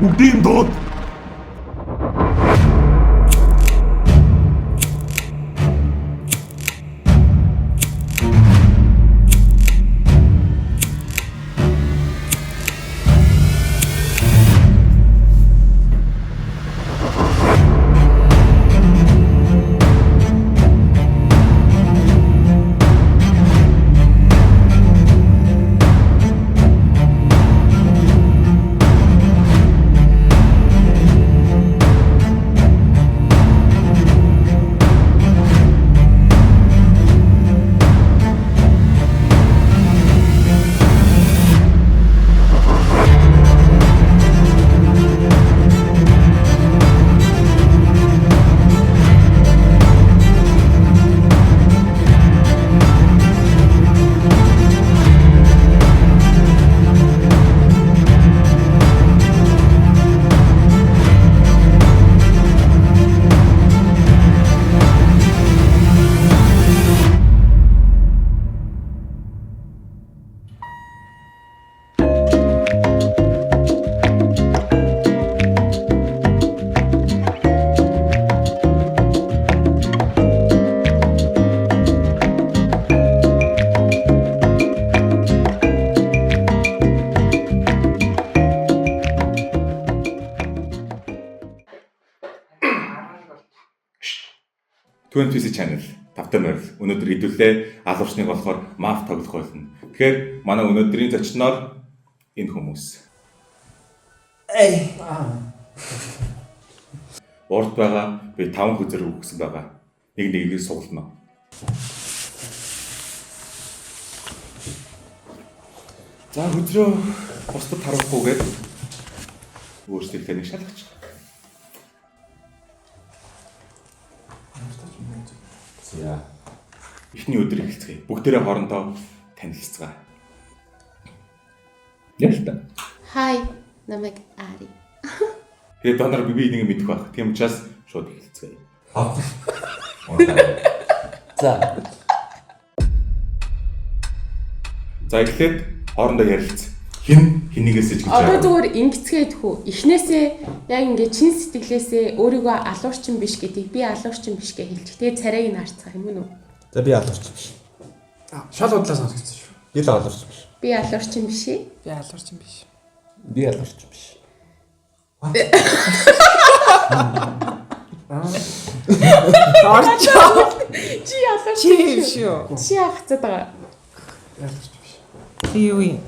Бүгдийн дууд. TVC channel тавтай морил өнөөдөр хэдүүлээ алуурчныг болохоор маф тоглох болно. Тэгэхээр манай өнөөдрийн зочноор энэ хүмүүс. Урд байгаа би 5 хүзэр өгсөн байгаа. Нэгийг сугална. За хүзрөө бусдад харуулахгүйгээр өөрсдөө танийг шалгаж. За. Эхний өдөр эхэлцгээе. Бүгдээрээ хоорондоо танилццгаа. Ялта. Хай, намайг Ари. Тэгээд донор би нэг мэдэх байх. Тийм учраас шууд эхэлцгээе. За. За эхлээд хоорондоо ярилцсан. Хэн хэнийгээс ч гэж Одоо зүгээр ингэцгээд хүү. Эхнээсээ яг ингээ чин сэтгэлээсээ өөрийгөө алуурчин биш гэдгийг би алуурчин биш гэж хэлчих. Тэгээ царайг нь харцгаах юм уу? За би алуурч биш. Шал удлаа сонсогдсон шүү. Би л алуурч биш. Би алуурчин биш ээ. Би алуурчин биш. Би алуурч биш. Орчоо. Чи алуурчин Чи биш шүү. Чи хацаад байгаа. Алуурч биш. Юу юм?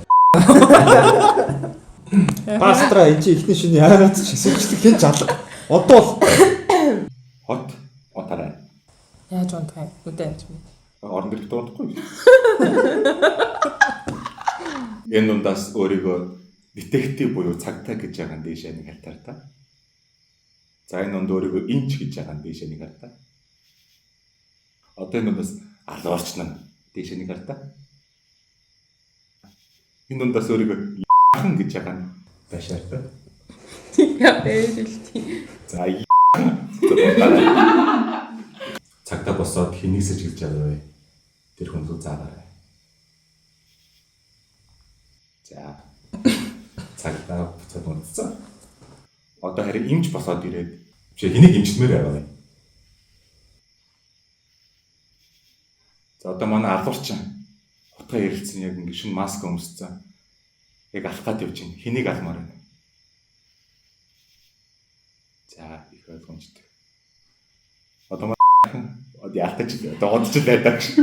Пастра энэ чи ихний шиний хайраад ч хэсэгчлэг хэн жал. Одоо хот отараа. Яаж унтах юм? Үдэ амт. Орон дэрэгт унтахгүй. Энэ дундаас өөрийгөө детектив буюу цагтаа гэж байгаа дэшээ нэг халтаар та. За энэ дунд өөрийгөө инч гэж байгаа дэшээ нэг халтаа. Одоо энэ дундаас алуурч нар дэшээ нэг халтаа. Энэ дундаас өөрийгөө яхан гэж байгаа нь башаар та. Яа бэлти. За цагтаа босоод хинийсэж гэлж байгаа вэ? Тэр хүн рүү заагаарай. За цагтаа буцаад унтцсан. Одоо харин имж босоод ирээд чи хэнийг имжлэмээр байгаа вэ? За одоо манай алуурчин утга ярилцсан яг ингэ шин маск өмссөн. Яг алхаад явж байна. Хэнийг алмаар байна? За их ойлгомжтой. Одоо яалтаж дуудаж байдаг ш.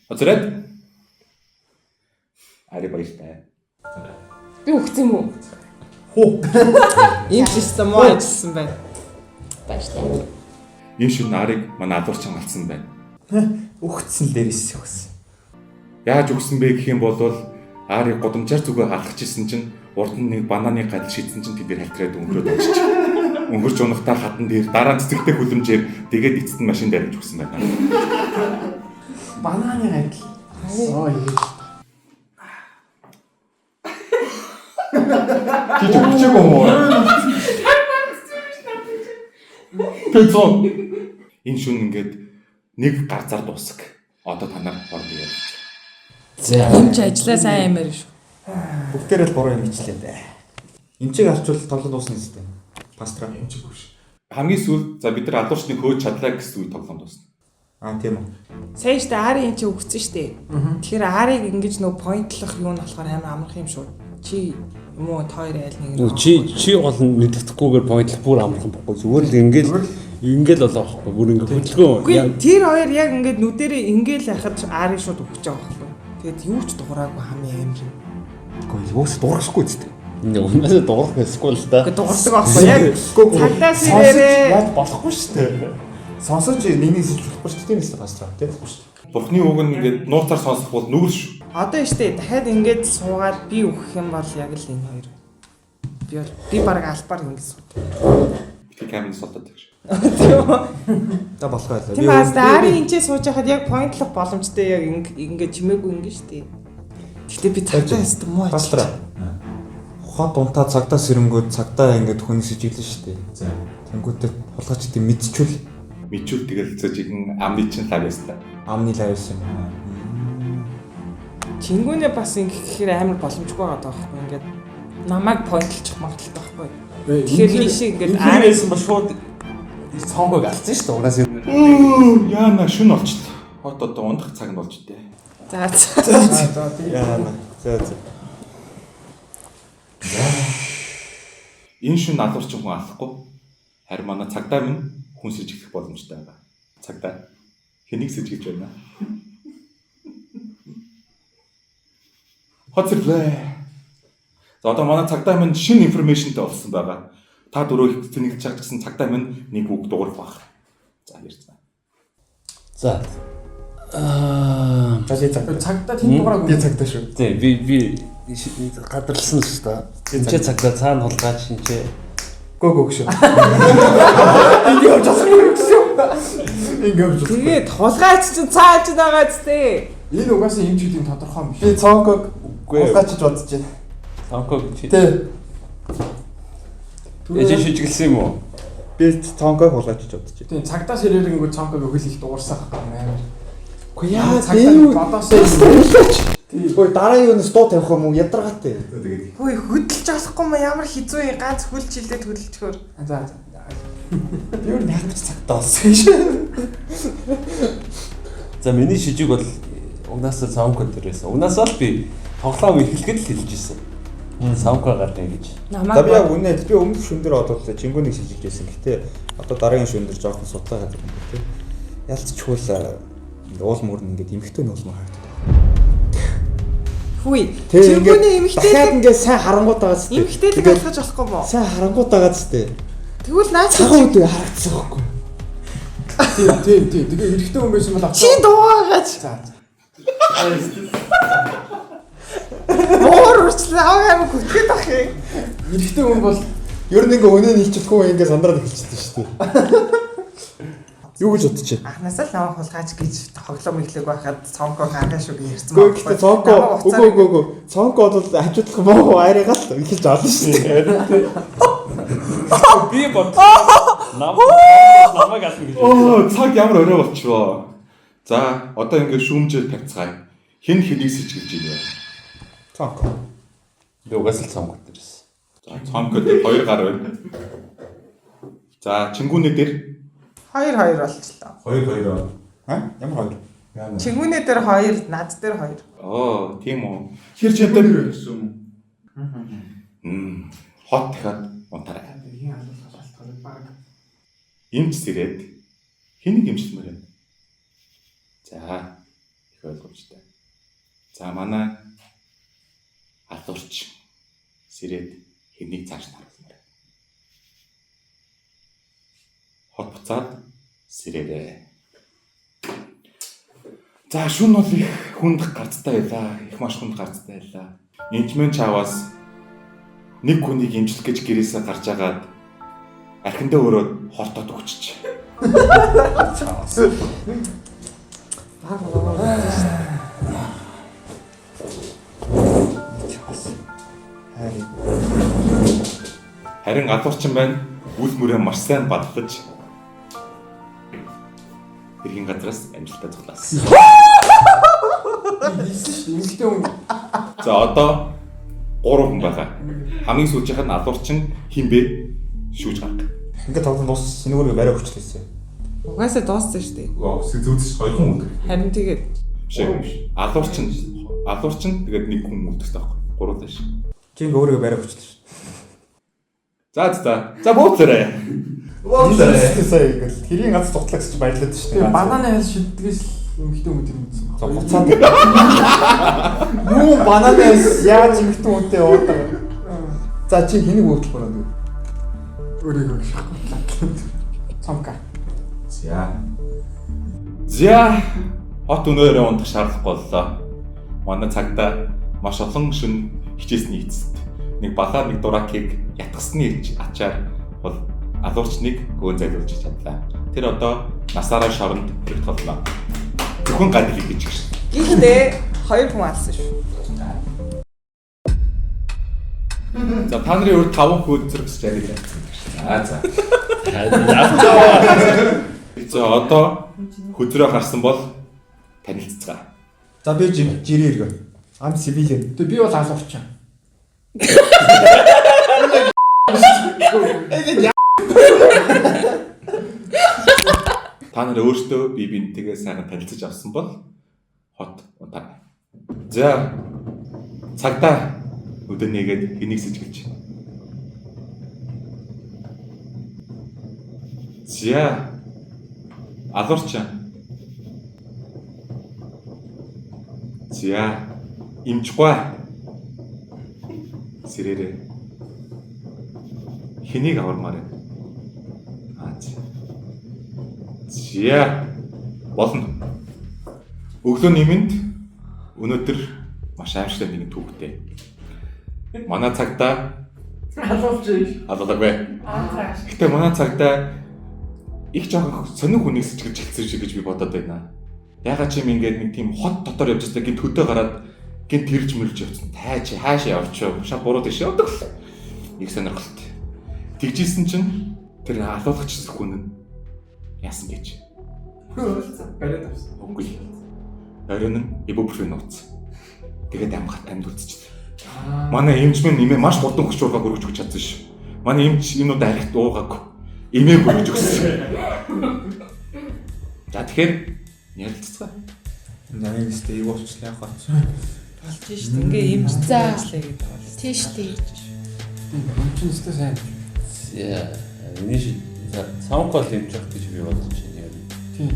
Оцред. Ари баяртай. Би өгсөн юм уу? хуу. Ийм систем муу ажилласан байна. Баярлалаа. Энэ шин нарыг манай алуурчин алдсан байна. Өгцсөн дээрээс өгсөн. Яаж өгсөн бэ гэх юм бол Ари годамжаар зүгөө халахж исэн чинь урд нь нэг бананы гадал шийдсэн чинь тэд хальтраад өнгөрөөд очиж. Өнгөрч унахтаа хатан дээр дараа нь цэцэгтэй хүлэмжээр тэгээд эцэст нь машин дээр өгсөн байна. Бананы гадал. Оо юу. Чи төгчөг юм уу? Тэцэн. Энэ шүн ингээд нэг гарцаар дуусах. Одоо та нар хоорондоо ярилцъя. За. Эм ч ажиллаа сайн юмэр шүү. Бүгдээрээ л буруу юм ичлээ дээ. Эмчийг алчвал тоглолт дуусна гэсэн юм. Пастра. Эмчиг биш. Хамгийн сүүлд за бид нар алуурчныг хөөж чадлаа гэсэн үе тоглоом дуусна. Тийм үү. Сайн штэ Ари энэ чи өгсөн штэ. Тэгэхээр Ариг ингэж нөө поинтлах юу нь болохоор амар амарх юм шүү. Чи юм уу хоёр айл нэг. Чи гол нь мэддэхгүйгээр поинтлах бүр амархан бохгүй. Зүгээр л ингээл болоо байхгүй. Бүр ингээ хөдөлгөөн. Үгүй тэр хоёр яг ингээд нүдэрээ ингээл яхад Ари шууд өгч байгаа байхгүй. Тэгээд юу ч дуураагүй хамгийн амар юм. Гэхдээ юус дуурахгүй зү. Унаасаа дуурах гэсгүй л да. Ингээд дуурдаг байхгүй яг цагдаас ирээрээ яаж болохгүй шүү дээ. Сонсож нэгнийг сэлбэхгүй шүү дээ. Тийм ээ пастра. Тэгэхгүй шүү дээ. Бурхны үг нь ингээд нууцаар сонсох бол нүгэл шүү. одоо штэ дахиад ингээд суугаад би өгөх юм бол яг л энэ хоёр. Би баг албаар ингэж сууд. Би камерын содод гэж. За болох байлаа. Тийм аа Ари энэ ч сууж хахад яг поинтлах боломжтой яг ингээд чимээгүй ингэ штэ. Гэтэ би цагдаа хэстэй муу пастра. Хот унтаа цагдаа сэрэнгүүд цагдаа ингээд хүнээс ижиглэн шүү дээ. За. Тэнгүүтээ хулгайч тийм мэдчихвэл Тэгэл зөжигэн амны чин лав ястаа. амны лавс юм. Чингүүнээ бас ингэхээр амар боломжгүй байгаа байхгүй ингээд намайг поинтлчих магадaltaй байхгүй. Тэгэхээр тийшээ ингээд Арисэн ба шууд цонгог алдсан шүү дээ. Унаасаа Яана шүн болчихлоо. Хот одоо ундах цаг нь болж дээ. за Яана. За. Энэ шүн алуурчин хүн алахгүй. Харин манай цагдаа минь хүн сэжиглэх боломжтой байгаа. Цагдаа хэнийг сэжиглэж байна? Хоцрлээ. За одоо манай цагдаа минь шинэ информашнтай болсон байгаа. Та дөрөв тэнэгж чаж гэсэн цагдаа минь нэг үг дуурах баг. За ярьцгаа. За. цагдаа тийм дугаараа Би цагдаа шүү. Тий би гадарлсан шүү дээ. Энд ч цагтаа цаана хулгайч шинчээ. Гөө шүү. Энийг явж асах юм гэсэн. Ингээд тэгээд хулгайч чинь цааж байгаа зү. Энэ угаасаа юм жилийн тодорхой юм биш. би цонгог хулгайчж бодож байна. Цонгог чи. Тэ. Эжин шижиглсэн юм уу? Би цонгог хулгайчж бодож байна. Тийм цагдаас ирээрэнгүү цонхог өгөл их дуурсан байна. Үгүй яа Цагдаа бодоосоо Ой дараагийн юунаас дуу тавих юм уу ядаргаатай. Хөөе хөдөлж болохгүй ма ямар хизүү ганц хөлж хилээд хөдөлчихөр. за Юу нэг цагтаа болсон шээ. За миний шижиг бол угнаасаа цонгог дээрээс. Угнаасаа л би тоглоом эхлэхэд л хэлж ирсэн. Цонгог гарна гэж. За би яг үнэ би өмнөх шүн дээр одоолоо чингүүнийг шилжиж байсан. Гэтэ одоо дараагийн шүн дээр жоохон судлаа гэдэг юм тий. Ялцчихвал уул мөр нь ингээд эмхтэй нуул мөр харагдав. Хүй Чингүүний эмхтэй дахиад ингээд сайн харангууд байгаа зү. эмхтэйлэг алгаж болохгүй мó. Сайн харангууд байгаа зү. Тэгвэл наач Цагаан үдээ харагдсан байхгүй. тийм тэгээ эрэхтэй хүн байсан бол чи дуугаач. за Муур урчлаа аваа гүтгэд ах юм. эрэхтэй хүн бол Ер нь ингээ өнөө нийлчихгүй ингээ сандраад эхэлчихсэн шүү дээ. Юу гэж бодож байна? Анхнаасаа л намайг хулгайч гэж тоглоом эхлэх байхад цонхоо гаргаа шүү гэж ярьсан Гэхдээ гэхдээ цонко үгүй цонко бол хажуудлах муу айрыгаа л эхэлж олно шүү дээ. Би бод. Намайг ална гэж. Оо цаг ямар орой болчихвоо. За одоо ингээд шүүмжээр тавьцгаая. Хэн хэнийг сэжиглэж байна вэ? Цонко. Би угаасаа л цонгог дээрээс. За цонко дээр 2 гар байна. За чингүүнээ дээр 2 болчлоо. 2. Ямар хоёр? Чингүүнээ дээр 2, над дээр 2. Оо тийм үү. Хэр чантай гэсэн юм. Хот дахиад унтараа. энэ алуулах шалтгаан баг. Имч сэрээд хэнийг имчлэмээр байна? За их ойлгомжтой. За манай алуурч сэрээд хэнийг цааш харуулмаар. Хот буцаад сэрээрээ. За шүн бол их хүнд гарцтай байлаа. Их маш хүнд гарцтай байлаа. Инжмен чаваас нэг хүнийг имжлэх гэж гэрээсээ гарч агаад архиндаа өрөөд хортоод өгчөж. Харин алуурчин байна. Үл мөрөө маш сайн бадлаж эргийн газраас амжилттай зуглаасан. Эрэхтэй хүн За одоо 3 хүн байгаа. Хамгийн сүүлжийнх нь алуурчин хинбэ шүүж гарга. Ингээд тоглоом дууссан чинь өөрийгөө барай хүчлээсээ. Угаасаа дууссан шүү дээ. Зүүцэж 2 хүн үлдэх. Харин тэгээд Алуурчин тэгээд 1 хүн үлдэх таахгүй. 3 тааш. Чи ингээд өөрийгөө барай хүчлээ шүү. За бууцаарай. Сая ингээд хэрийн ганц дутлаагч чи баярлаад шүү дээ. Бананы хэл шиддгээс эмхтэн хүн тэр мэдсэн. За буцаад. Юу бананаас яаж эмхтэн үнтэй уудаа. За чи хэнийг уутлах байна вэ? Өөрийгөө шахууллаа. Цамка. За хот өнөөрөө унтах шаардлагагүй боллоо. Манай цагдаа маш олон шин хичээсний эцэст нэг балаа нэг дуракийг ятгасны ачаар бол алуурчныг гөөн зайлуулж чадлаа. Тэр одоо насаараа шоронд хэрэгт толлоо. Зөвхөн гадил гэж гэж. гэхдээ 2 хүн алсан шүү. За та нарын өөр 5 хүн зэрэгс жариг явуулсан. За. За одоо хөдрөө гарсан бол танилццгаа. За би жирийн иргэн. Ам цивилиан. Тэг би бол алуурч. Та нар өөрсдөө бие биентэйгээ сайхан танилцаж авсан бол хот удаа. За цагдаа өдөр нэгээд хэнийг сэжгэлж. За алуурч. За имчгүй. Сэрээрээ. Хэнийг авармаар вэ? За болно. Өглөөний мэнд өнөөдөр маш аимшигтай нэгэн түүхтэй. Манай цагдаа алуулаагүй. Гэтэ манай цагдаа их жоохон сонин хүнийг сэжгэлж хэлсэн шиг гэж би бодоод байна. Ягаад ч юм ингээд нэг тийм хот дотор явж байгаа гинт хөдөө гараад гинт тэрж мөрж явсан. Тайч хаашаа явчихв. Шал буруу дэш явдаг л. Их сонирхолт. Тэгжсэн чинь тэр алуулагч хүн нь яасан гэж. Бариад авсан. Үгүй. Оройн нь ибупрофен ууц. Тэгээд амгат амьд үлдчихлээ. Манай эмч минь нэмээ маш хурдан хүч ургааг өргөж өгч чадсан ш. Манай эмч энэ удаа архит уугаагүй. Эмээ өргөж өгсөн. За тэгэхээр ярилцгаа. Намайг сте юу болчихлаа яах вэ? Болж шүү дээ. Ингээ юм За. ажиллаа гэдэг байна. Тийш дээ. Өмчнөстэй сайн. Энийг саундкол хэмжих гэж би бодож байна. Тийм.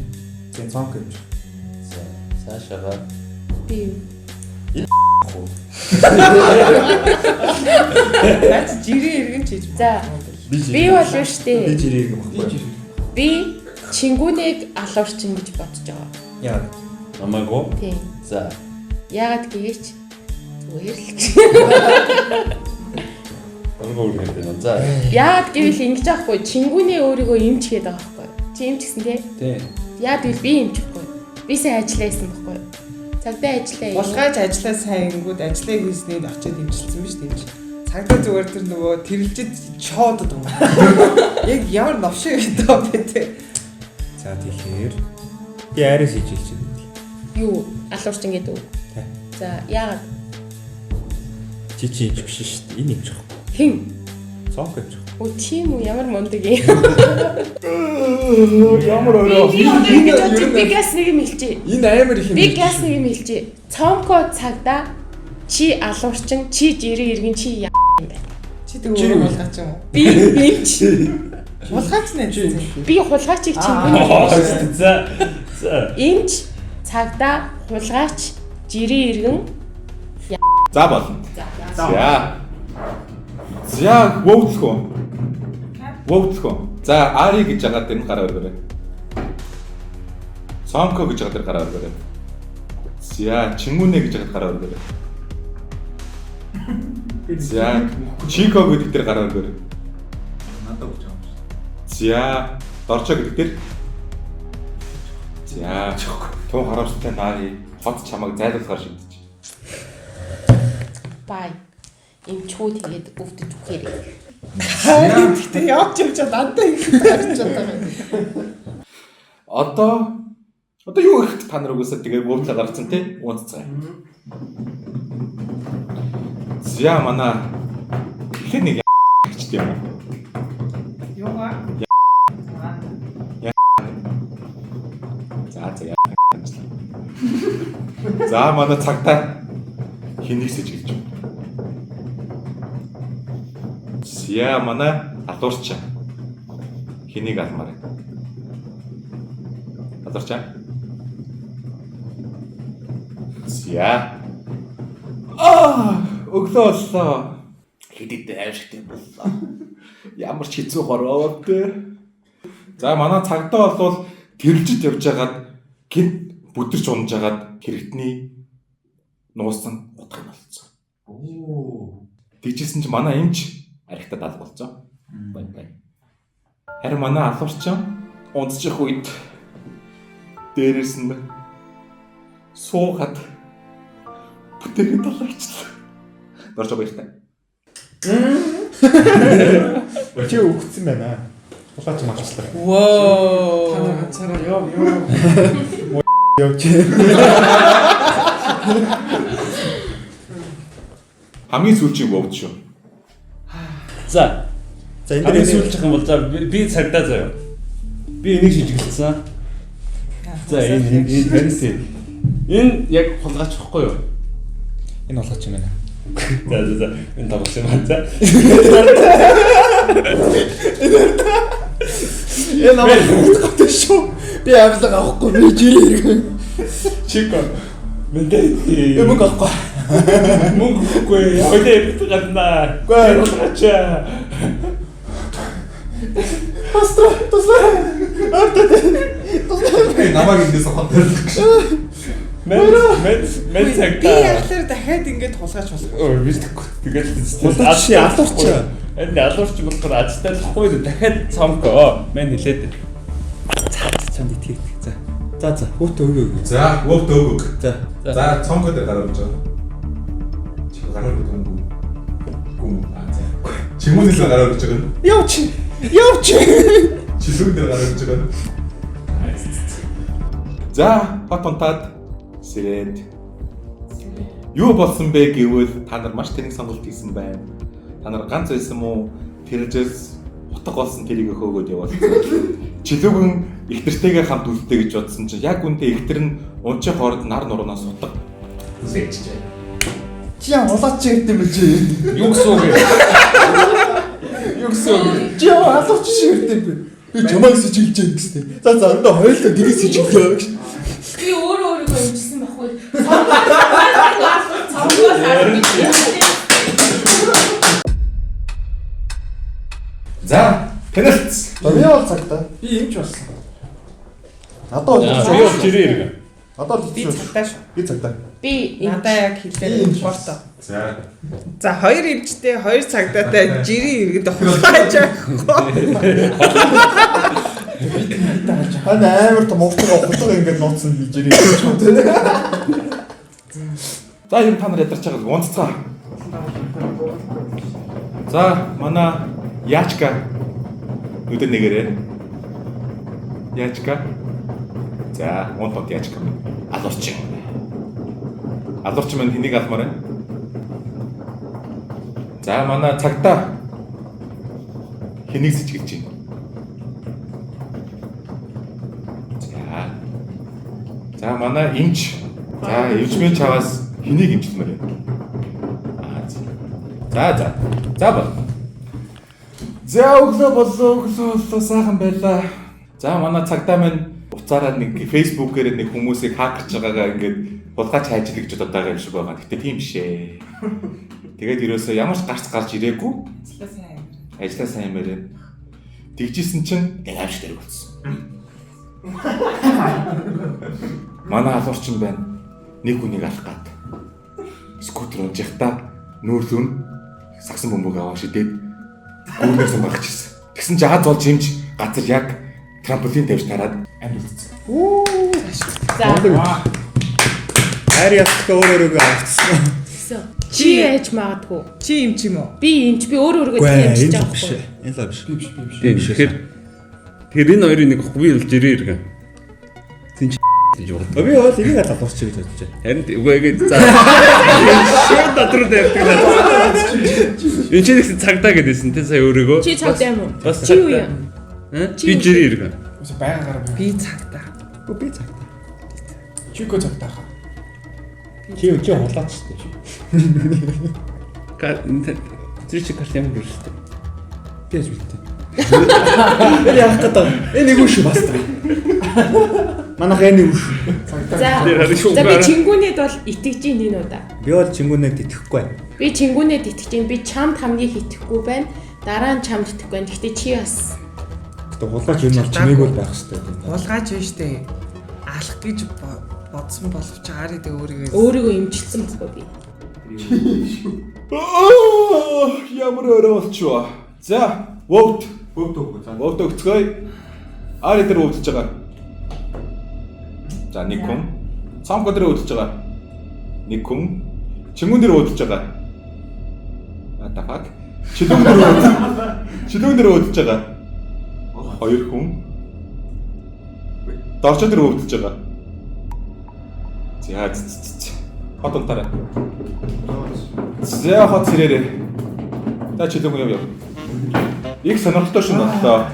Зэн цонк гэж. За цаашаага Би Наач жирийн иргэн чиж. За би бол шүү Би дээ. жирийн иргэн баггүй. Би чингүнийг алуурчин гэж бодож байгаа. Яа. намайгоо. Тийм. За Яагаад гэгээч зүгээр л гэж. Өөрөөр хэлбэл за Яагаад гэвэл ингэж аахгүй чингүний өөрийгөө эмч гэдэг байгаа байхгүй. Чи эмч гэсэн тий? тий. Яагаад гэвэл би эмчихгүй. Би сайн ажилласан байхгүй. Цагдаа ажиллаа. Булгайч ажиллаа сайн ингүүд ажиллаа хийсний очиод имжилсэн биз дээ. Цагдаа зүгээр тэр нөгөө тэрэлжид шоодод юм. Яг ямар новшиг гэдэг бэ те. За тэгэхээр би арайс хийж хэлж байна. Юу? Алуурчин гэдэг үү? Тий. За яагаад? Чи хийж биш шүү дээ. Энэ юм чих. Хэн? Цонк гэж. Оо тийм үү ямар мундаг юм. Ямар орой. Би газ нэг юм хэлчихье. Энэ амар их юм. Би газ нэг юм хэлчихье. Цомко цагдаа чи алуурчин чи жирийн иргэн чи юм байна. Чи тэг өөрөө булгаач юм уу? Би эмч. Булгаач нэ чи. Би хулгайчийг чингүний. За Эмч, цагдаа, хулгайч, жирийн иргэн. За болно. За вөөцхөө. За Ари гэж байгаа дээр гараа өргөрөө. Сомко гэж байгаа дээр гараа өргөрөө. За Чингүнэ гэж байгаа гараа өргөрөө. За Чико гэдэг дээр гараа өргөрөө. Надад өгч байгаа юм шиг. За Дорчо гэдэг дээр. За туу харамсалтай Нари хот чамайг зайлуулахаар шийдэж. Бай. Эмчхүү тэгээд өвдөж үхээрээ. Гэтэ явж явж надад их харж чадаа. Одоо Одоо юу их та нар угсаа тэгээ буудлаа гарцсан тий унццгаа. Зя манай ихэнх нэг гэж юм. Юугаа? За. За манай цагтаа хэнийг сэжиглэж байна. Зя манай алуурч хэнийг алмаар байна. Алуурч. Зя. Өглөө хэдийдээ аимшигтай боллоо. Ямар ч хэцүү хорвоо тэ. За манай цагдаа бол тэрэлжид явж хагаад гинт бүдэрч унж хагаад хэрэгтний нуусан утга юм болцсон. Тэгжсэн чи манай эмч архитад алга болцсон. Бай. Харин манай алуурчин унцчих үед дээрээс нь суугаад бүтээгээд болчихлоо. Дорж байгаа юм. Чи өгцөн байна. Улаач маачлаа. Воо. Та нар ганцаараа ёо. Явж. Хамгийн сүүлчийн бовд шүү. За За энэ сүүлчих юм бол за би цагдаа заяа. Би энийг шижиглсэн. За энэ фэнси. Энэ яг хулгайч واخгүй юу? энэ улаач юм байна. За энэ тоглох юм байна. За. Энэ намайг хөтгөж шүү. Би авлага авахгүй би жирээ. Чико. Мэдээ. Мөнгө авахгүй. Мөнгө өгөхгүй. Өдөө гадна. Гуйчаа. Тусла. Намайг индээс хоторлох гэж. Мен Би цагтаа. яахлаар дахиад ингэж тулгаач болох. Бэлдэхгүй. Тэгээд Улаач алуурч. энэ алуурч болохоор ажтай лахгүй дахиад цомко. Мен нилээд. Чанд итгэх. За. Хүүтэ өгөө. За, өвд өгөг. За. За, цонхоо дээр гараад байгаа. Чи гараад байгаа юм. Гүм. За. Чимүүнээс гараад байгаа юм. Явч. Чилүүн дээр гараад байгаа юм. За, хатонтад сэрээд. Юу болсон бэ гэвэл та нар маш тэнэг сонголт хийсэн байна. Та нар ганц байсан мó тэржээс утга болсон тэрийг хөөгөөд явуулсан. Чилүүгэн их нэртэйгээ хамт үлдээ гэж бодсон чинь яг үнтэй ихтер нь унчийн хоорд нар нуруунаас утга үзээчжээ. Чи яа улаач ирд юм бэ чи? Юу гэсэн үг вэ? Юу гэсэн үг? Чи яа алууч шиг ирд юм бэ? Би чамайг сэжиглэж юм гэстэй. За энэ хоёулаа тэрийг сэжиглээ гэж. Би өөрийгөө имжсэн байхгүй. Цаавал За, пенальт. Би бол цагтаа. Би юмч болсон. Надад Би бол жирээ иргэн. Надад Би цагтаа шүү. Би цагтаа. би Надаа яг хэлээд болтоо. За. За хоёр эмчтэй хоёр цагдаатай жирийн иргэд ухаач. Хань амар том ууртайгаа хутга ингээд нууцсан би жирийн. За, юм та нар ядарч байгаа унццаа. За, манай Яачка нүдэн нэгээрээ. Яачка. За, унтод Яачка. Алуурч. Алуурч маань хэнийг алмаар байна? За, манай цагтаа хэнийг сэжиглэж байна? За, манай эмч. За, эмч минь чаваас хэнийг эмчлэмээр байна? За бол. За өглөө боллоо сайхан байлаа. За манай цагдаа маань уцаараа нэг фэйсбүүкээр нэг хүмүүсийг хакерч байгаагаа ингээд булгаач хайжлах гэж бодоод байгаа юм шиг байгаа. Гэтэ тийм бишээ. Тэгээд ерөөсөө ямар ч гарч ирээгүй. Ажлаа сайн мээрээ. Тэгжсэн чинь гайвш дээр болсон. Манай алуурчин байна. Нэг хүнийг алах гад. Скутер унж явахдаа нүүрлүүн сагсан бөмбөг аваа шидээд гүрнээс гарчихсан. Тэгсэн чи аз болж хэмж газар яг трамполин тавьж тараад амьдсан. за. Хайр ястаа өөрөө авчихсан. Чи яаж магадгүй. Чи эмч юм уу? Би эмч би өөрөө хэлж байгаа байхгүй. Энэ л биш. Тэгэхээр энэ хоёрын нэг би л жирээ иргэн. гэж боддог. Би бол энийг залуусч гэж бодож байна. Харин үгүй за. Шууд дотроо тавьдаг надад. Энэ ч гэсэн цагдаа гэдээсэн те сая өөрийгөө. Чи цагдаа юм уу? Бас Чи юу юм? Би жирийн иргэн. Ус байгаагаар Би цагтаа. Би цагтаа. чико цагтаа хаа. Чи хулаач шүү дээ. Тэр чи карт ямар бүрстэй. Би яаж бэлтээ. Энэ яах гэдэг. Энэ нэг үш бас. Манайх энэ үш. За. За би чингүүнэд бол итгэж ийн энэ удаа. Би бол чингүүнэд итгэхгүй байна. Би чингүүнэд итгэж ийн. Би чамд хамгийн итгэхгүй байна. Дараа нь чамд итгэхгүй байна. Гэхдээ чи бас Гэтэ хулаач энэ бол чимээг бол байх хэрэгтэй. Хулгайч биш дээ. Алах гэж бодсон боловч аарыг өөрийгөө имжилсэн байхгүй би. Ямар өрөөлчөө. За, vote. Vote өгөө. За. Vote өгцгөөе. Ари дээр өвдөж байгаа. За, нэг хүн. Цамко дээр өвдөж байгаа. Нэг хүн. Чингүн дээр өвдөж байгаа. What the fuck? Чидүүн дээр өвдөж байгаа. Хоёр хүн. Дорчо дээр өвдөж байгаа. За, хот онтараа. За, хот сэрээрээ. Та чидүүн яв. Их сонирхолтой шин бодлоо.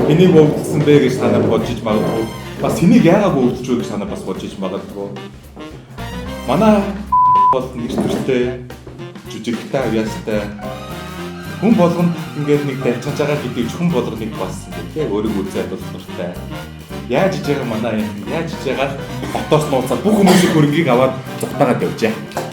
Энийг өвдсөн бэ гэж санаа бодож магадгүй. Бас энийг яагаад өвдөж вэ гэж санаа бас бодож магадгүй. Манай бол нэг төртэй жүжигтэй авьяастай хүн болгонд ингээд нэг дарчиж байгаа гэдэг хүн болгоныг бас ингээд өөрийн үзээд бол дуртай. Яаж иж байгаа манай юм яаж иж байгаа хотоос нууцаад бүх хүмүүсийн хөрөнгийг аваад зугтаагаад явжээ.